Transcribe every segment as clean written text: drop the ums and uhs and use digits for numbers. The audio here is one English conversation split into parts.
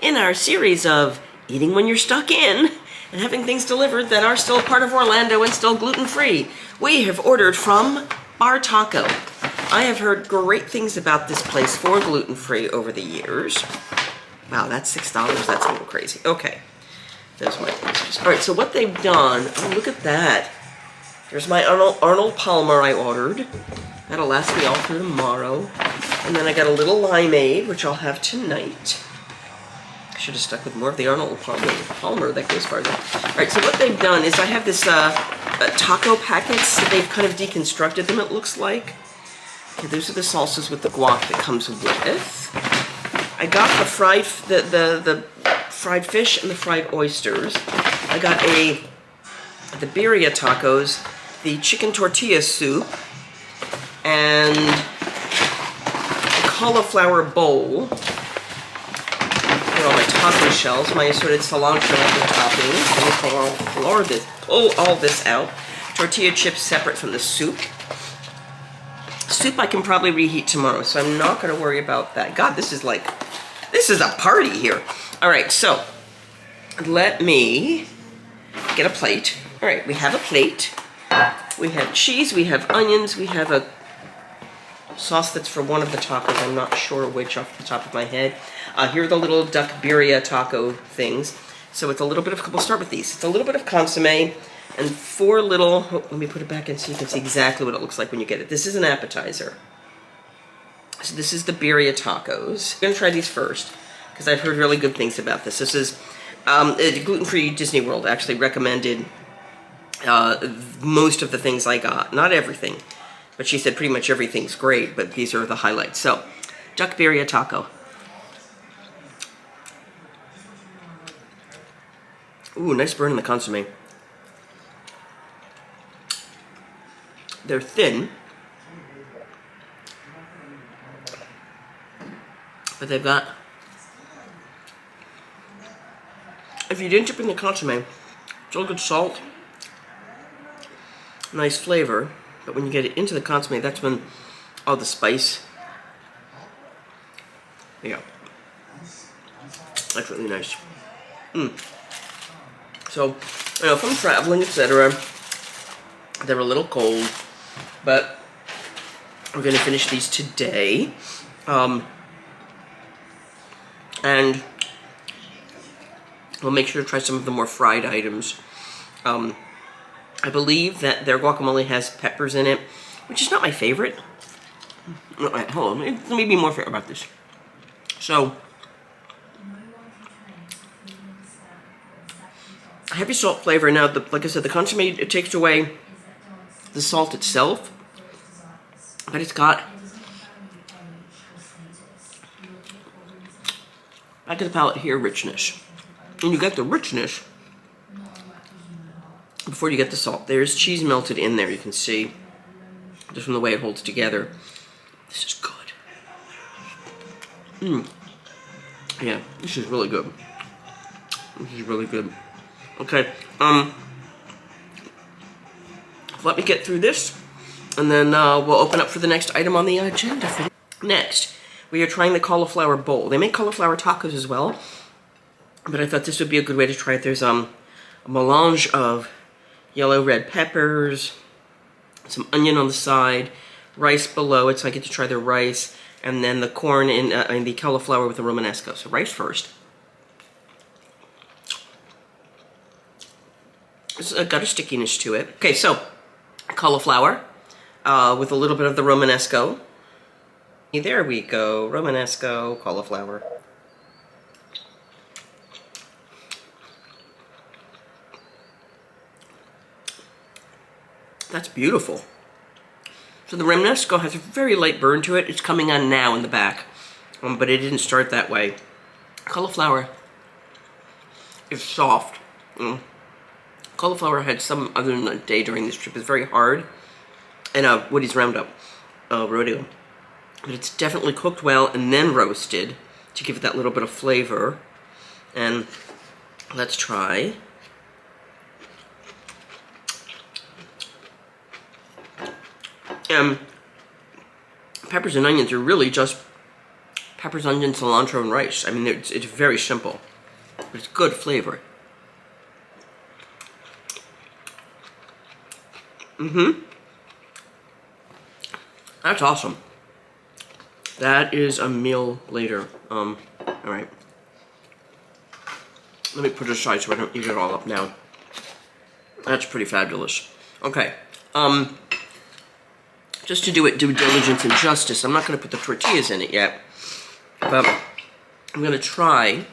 In our series of eating when you're stuck in and having things delivered that are still part of Orlando and still gluten-free, we have ordered from Bartaco. I have heard great things about this place for gluten-free over the years. Wow, that's $6. That's a little crazy. Okay, there's my oysters. All right, so what they've done, oh, look at that. There's my Arnold Palmer I ordered. That'll last me all through tomorrow. And then I got a little limeade, which I'll have tonight. I should have stuck with more of the Arnold Palmer. That goes farther. All right, so what they've done is I have this taco packets. They've kind of deconstructed them, it looks like. Okay, those are the salsas with the guac that comes with. I got the fried fried fish and the fried oysters. I got the birria tacos, the chicken tortilla soup, and the cauliflower bowl. Here are all my taco shells, my assorted cilantro toppings. Let me pull all this out. Tortilla chips separate from the soup. Soup I can probably reheat tomorrow, so I'm not going to worry about that. God, this is a party here. All right, so let me get a plate. All right, we have a plate. We have cheese, we have onions, we have a sauce that's for one of the tacos. I'm not sure which off the top of my head. Here are the little duck birria taco things. So it's a little bit of, we'll start with these. It's a little bit of consomme and 4 little, let me put it back in so you can see exactly what it looks like when you get it. This is an appetizer. So this is the birria tacos. I'm gonna try these first because I've heard really good things about this. This is gluten-free Disney World actually recommended most of the things I got. Not everything, but she said pretty much everything's great, but these are the highlights. So, duck birria taco. Ooh, nice burn in the consomme. They're thin, but they've got, if you didn't dip in the consomme, it's all good salt, nice flavor, but when you get it into the consomme, that's when all the spice, yeah, that's really nice. So, you know, if I'm traveling, etc., they're a little cold, but we're going to finish these today, and we'll make sure to try some of the more fried items. I believe that their guacamole has peppers in it, which is not my favorite. No, wait, hold on, let me be more fair about this. So, heavy salt flavor. Now, like I said, the consomme, it takes away the salt itself, but it's got, back of the palate here, richness. And you get the richness before you get the salt. There's cheese melted in there, you can see, just from the way it holds together. This is good. Yeah, this is really good. This is really good. Okay, let me get through this, and then we'll open up for the next item on the agenda. Next, we are trying the cauliflower bowl. They make cauliflower tacos as well, but I thought this would be a good way to try it. There's a melange of yellow red peppers, some onion on the side, rice below it, so I get to try the rice, and then the corn and the cauliflower with the Romanesco. So rice first. It's got a stickiness to it. Okay, so cauliflower with a little bit of the Romanesco. There we go, Romanesco, cauliflower. That's beautiful. So the Romanesco has a very light burn to it. It's coming on now in the back, but it didn't start that way. Cauliflower is soft. Cauliflower had some other than a day during this trip. It's very hard, and Woody's Roundup rodeo. But it's definitely cooked well and then roasted to give it that little bit of flavor. And let's try. Peppers and onions are really just peppers, onion, cilantro, and rice. I mean, it's very simple. It's good flavor. That's awesome. That is a meal later. All right. Let me put it aside so I don't eat it all up now. That's pretty fabulous. Okay. Just to do it due diligence and justice, I'm not going to put the tortillas in it yet, but I'm going to try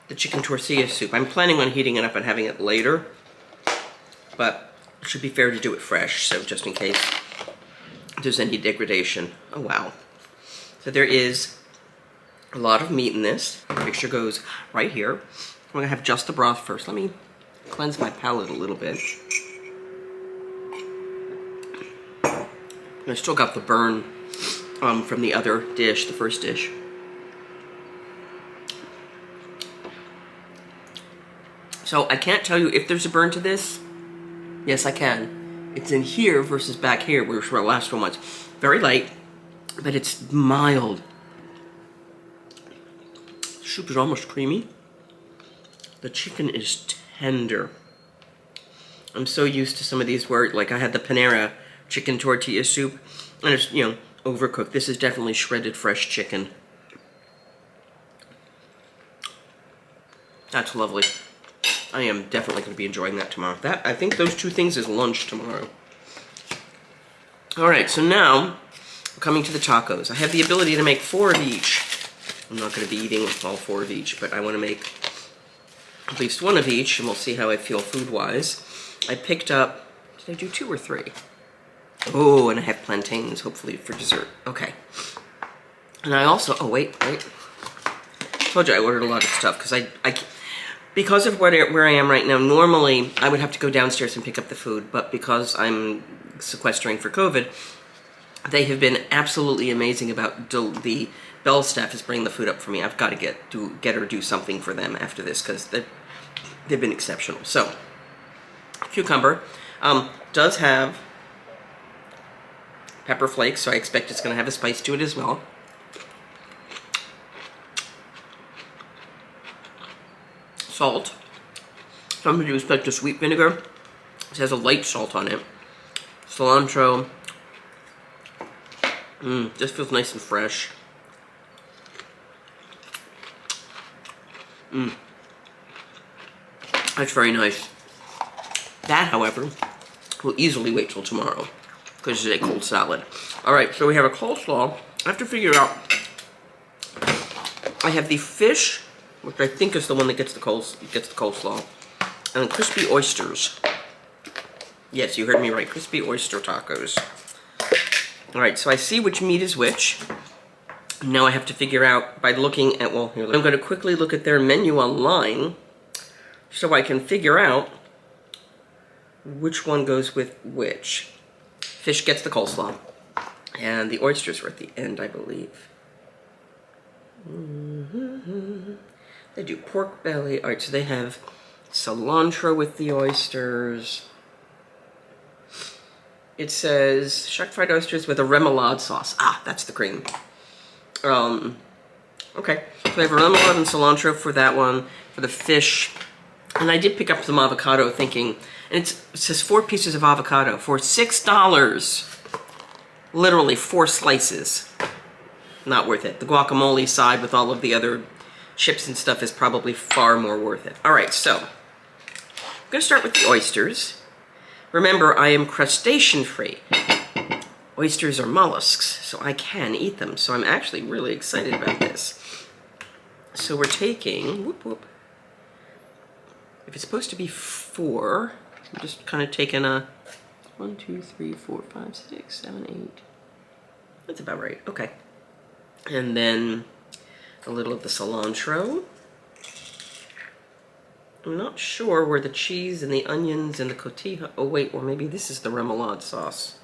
the chicken tortilla soup. I'm planning on heating it up and having it later, but it should be fair to do it fresh, so just in case there's any degradation. Oh, wow. So there is a lot of meat in this. The picture goes right here. I'm going to have just the broth first. Let me cleanse my palate a little bit. I still got the burn from the other dish, the first dish. So I can't tell you if there's a burn to this. Yes, I can. It's in here versus back here, where our last one was. Very light, but it's mild. The soup is almost creamy. The chicken is tender. I'm so used to some of these where, like I had the Panera chicken tortilla soup, and it's, you know, overcooked. This is definitely shredded fresh chicken. That's lovely. I am definitely going to be enjoying that tomorrow. I think those two things is lunch tomorrow. Alright, so now, coming to the tacos. I have the ability to make 4 of each. I'm not going to be eating all 4 of each, but I want to make at least 1 of each, and we'll see how I feel food-wise. I picked up, did I do 2 or 3? Oh, and I have plantains, hopefully, for dessert. Okay. And I also, oh, wait. I told you I ordered a lot of stuff, because because of where I am right now, normally I would have to go downstairs and pick up the food, but because I'm sequestering for COVID, they have been absolutely amazing about the Bell staff is bringing the food up for me. I've got to get or do something for them after this, because they've been exceptional. So, cucumber does have pepper flakes, so I expect it's going to have a spice to it as well. Salt. Some do expect a sweet vinegar. It has a light salt on it. Cilantro. Just feels nice and fresh. That's very nice. That, however, will easily wait till tomorrow, because it's a cold salad. Alright, so we have a coleslaw. I have to figure out, I have the fish, which I think is the one that gets the coleslaw, and crispy oysters. Yes, you heard me right, crispy oyster tacos. Alright, so I see which meat is which. Now I have to figure out by looking at, well, here, I'm going to quickly look at their menu online so I can figure out which one goes with which. Fish gets the coleslaw, and the oysters are at the end, I believe. They do pork belly. Alright, so they have cilantro with the oysters. It says shuck fried oysters with a remoulade sauce. Ah, that's the cream. Okay, so I have a remoulade and cilantro for that one. For the fish, and I did pick up some avocado thinking, and it says 4 pieces of avocado for $6. Literally 4 slices. Not worth it. The guacamole side with all of the other chips and stuff is probably far more worth it. Alright, so I'm going to start with the oysters. Remember, I am crustacean free. Oysters are mollusks, so I can eat them. So I'm actually really excited about this. So we're taking, if it's supposed to be 4, I'm just kind of taking a 1, 2, 3, 4, 5, 6, 7, 8. That's about right. Okay. And then a little of the cilantro. I'm not sure where the cheese and the onions and the cotija. Oh wait, or maybe this is the remoulade sauce.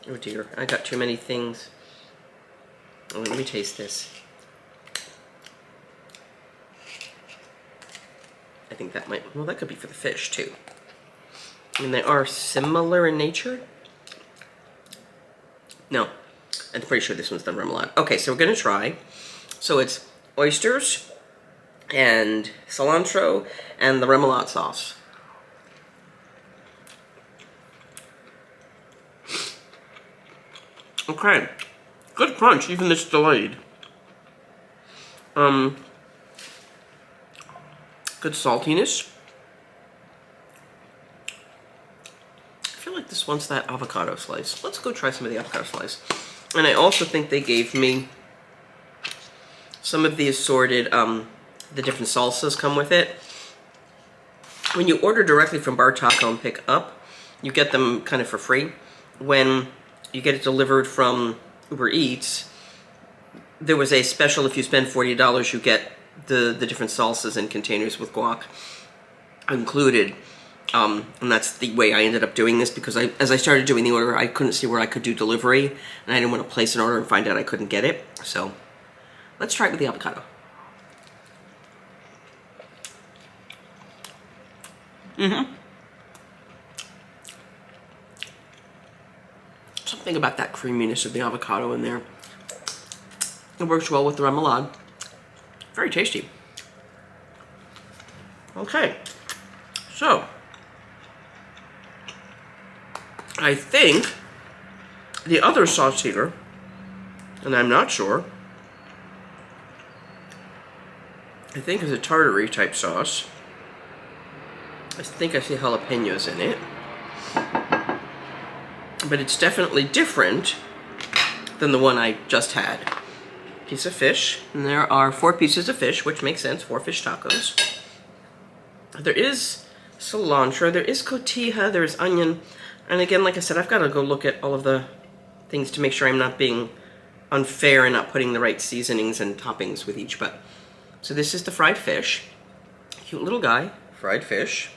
Oh dear, I got too many things. Oh, let me taste this. I think that might, well, that could be for the fish too. I mean, they are similar in nature. No, I'm pretty sure this one's the remoulade. Okay, so we're gonna try. So it's oysters and cilantro and the remoulade sauce. Okay, good crunch, even this delayed. Good saltiness. I feel like this wants that avocado slice. Let's go try some of the avocado slice. And I also think they gave me some of the assorted, the different salsas come with it. When you order directly from Bartaco and pick up, you get them kind of for free. When you get it delivered from Uber Eats, there was a special, if you spend $40, you get the different salsas in containers with guac included. And that's the way I ended up doing this, because as I started doing the order, I couldn't see where I could do delivery, and I didn't want to place an order and find out I couldn't get it. So let's try it with the avocado. Something about that creaminess of the avocado in there. It works well with the remoulade. Very tasty. Okay, so I think the other sauce here, and I'm not sure, I think is a tartary type sauce. I think I see jalapenos in it. But it's definitely different than the one I just had. Piece of fish, and there are 4 pieces of fish, which makes sense, 4 fish tacos. There is cilantro, there is tortilla, there is onion, and again, like I said, I've got to go look at all of the things to make sure I'm not being unfair and not putting the right seasonings and toppings with each. But so this is the fried fish, cute little guy, fried fish,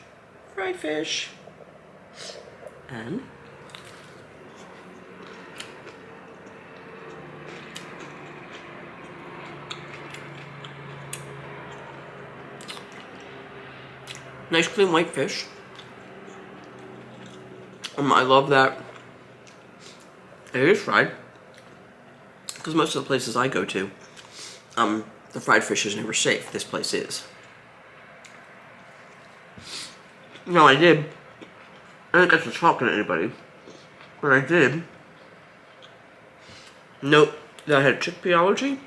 and nice clean white fish. I love that it is fried, because most of the places I go to, the fried fish is never safe. This place is. No, I didn't get to talking to anybody, but I did note that I had chickpea allergy,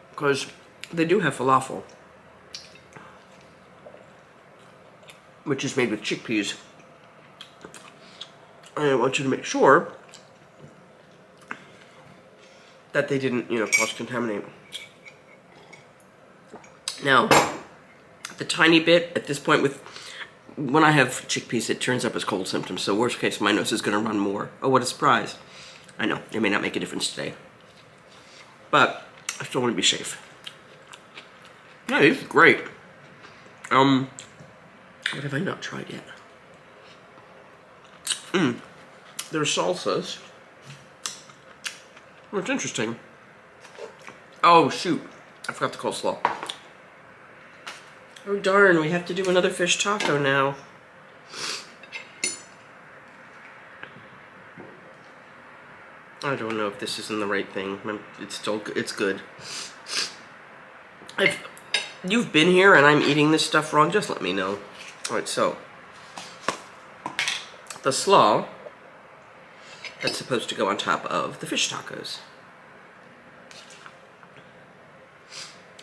because they do have falafel, which is made with chickpeas. And I want you to make sure that they didn't, cross-contaminate. Now, the tiny bit at this point when I have chickpeas, it turns up as cold symptoms. So worst case, my nose is going to run more. Oh, what a surprise! I know it may not make a difference today, but I still want to be safe. Yeah, these are great. What have I not tried yet? There's salsas. Oh, it's interesting. Oh, shoot. I forgot the coleslaw. Oh, darn. We have to do another fish taco now. I don't know if this isn't the right thing. It's good. If you've been here and I'm eating this stuff wrong, just let me know. Alright, so the slaw that's supposed to go on top of the fish tacos.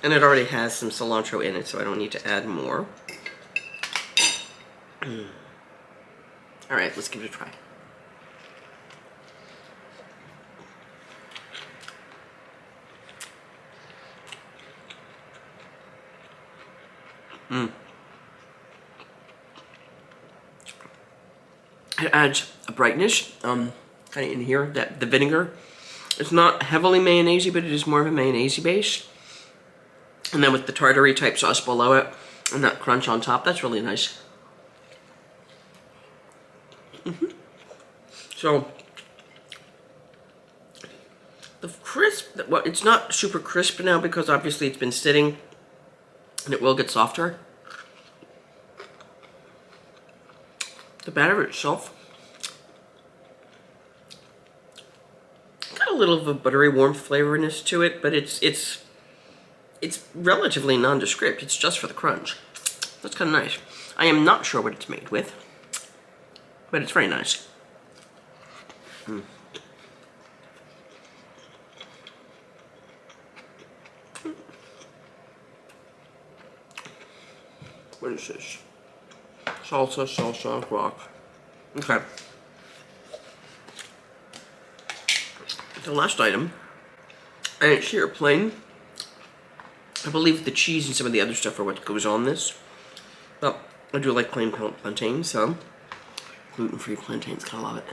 And it already has some cilantro in it, so I don't need to add more. Alright, let's give it a try. It adds a brightness, kind of in here, that the vinegar. It's not heavily mayonnaise-y, but it is more of a mayonnaise-y base. And then with the tartary type sauce below it, and that crunch on top, that's really nice. So, the crisp, well, it's not super crisp now because obviously it's been sitting, and it will get softer. The batter itself little of a buttery warm flavorness to it, but it's relatively nondescript. It's just for the crunch. That's kind of nice. I am not sure what it's made with, but it's very nice. What is this? Salsa, guac. Okay. The last item, and it's here plain. I believe the cheese and some of the other stuff are what goes on this. But I do like plain plantains, so gluten-free plantains, kind of love it.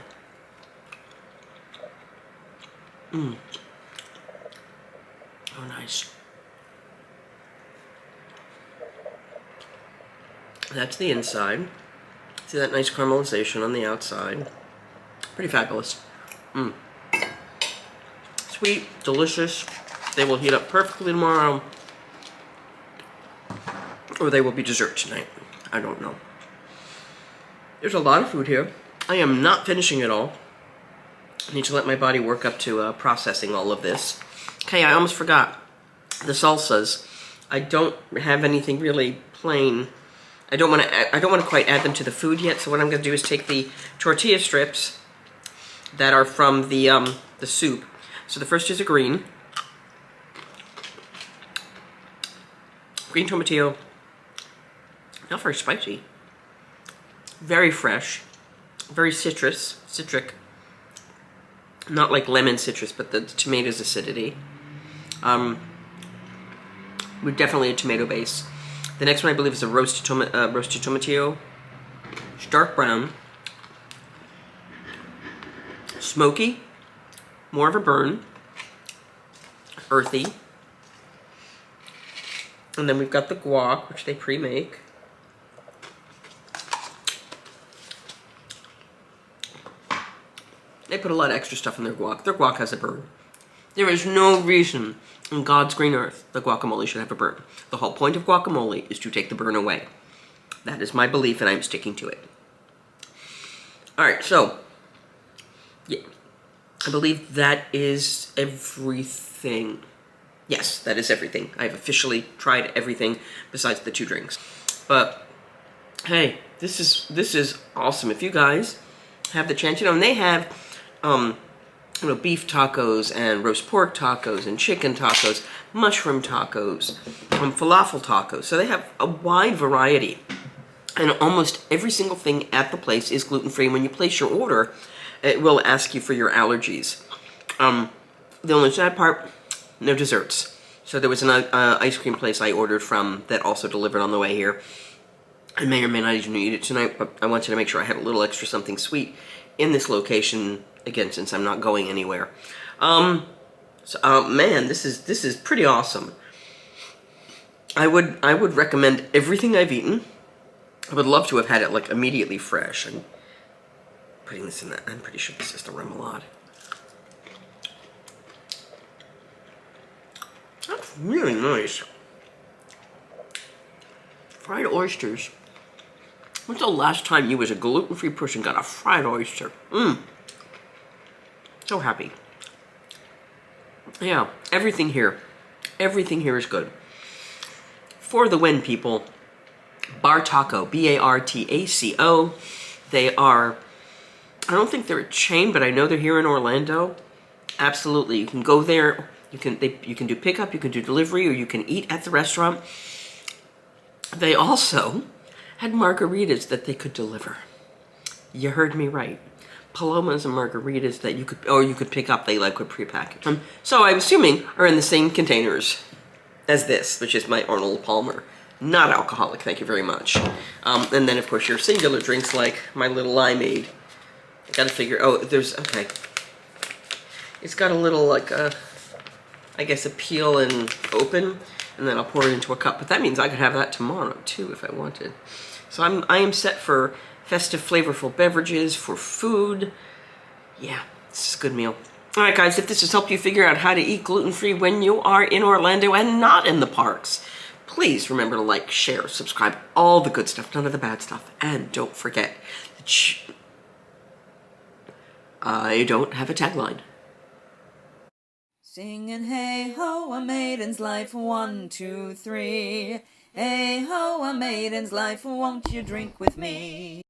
Oh, nice. That's the inside. See that nice caramelization on the outside. Pretty fabulous. Sweet, delicious. They will heat up perfectly tomorrow. Or they will be dessert tonight. I don't know. There's a lot of food here. I am not finishing it all. I need to let my body work up to processing all of this. Okay, I almost forgot. The salsas. I don't have anything really plain. I don't want to quite add them to the food yet, so what I'm going to do is take the tortilla strips that are from the soup. So the first is a green tomatillo. Not very spicy. Very fresh. Very citric. Not like lemon citrus, but the tomato's acidity. With definitely a tomato base. The next one I believe is a roasted tomatillo. It's dark brown. Smoky. More of a burn. Earthy. And then we've got the guac, which they pre-make. They put a lot of extra stuff in their guac. Their guac has a burn. There is no reason in God's green earth the guacamole should have a burn. The whole point of guacamole is to take the burn away. That is my belief, and I'm sticking to it. Alright, so, yeah, I believe that is everything. Yes, that is everything. I've officially tried everything besides the 2 drinks. But, hey, this is awesome. If you guys have the chance, and they have, beef tacos and roast pork tacos and chicken tacos, mushroom tacos, falafel tacos. So they have a wide variety. And almost every single thing at the place is gluten-free. When you place your order, it will ask you for your allergies. The only sad part, no desserts. So there was an ice cream place I ordered from that also delivered on the way here. I may or may not even eat it tonight, but I wanted to make sure I had a little extra something sweet in this location, again, since I'm not going anywhere. Man, this is pretty awesome. I would recommend everything I've eaten. I would love to have had it like immediately fresh. And putting this in that, I'm pretty sure this is the remoulade. That's really nice. Fried oysters. When's the last time you as a gluten-free person got a fried oyster? So happy. Yeah, everything here is good. For the win, people. Bartaco, B-A-R-T-A-C-O. They are, I don't think they're a chain, but I know they're here in Orlando. Absolutely, you can go there. You can do pickup, you can do delivery, or you can eat at the restaurant. They also had margaritas that they could deliver. You heard me right. Palomas and margaritas that you could pick up. They like with prepackaged. So I'm assuming are in the same containers as this, which is my Arnold Palmer. Not alcoholic, thank you very much. And then of course your singular drinks like my little limeade. I gotta figure, okay. It's got a little like I guess a peel and open, and then I'll pour it into a cup. But that means I could have that tomorrow too if I wanted. So I am set for festive, flavorful beverages, for food. Yeah, this is a good meal. All right, guys, if this has helped you figure out how to eat gluten-free when you are in Orlando and not in the parks, please remember to like, share, subscribe, all the good stuff, none of the bad stuff. And don't forget, I don't have a tagline. Singing hey ho, a maiden's life, 1, 2, 3. Hey ho, a maiden's life, won't you drink with me?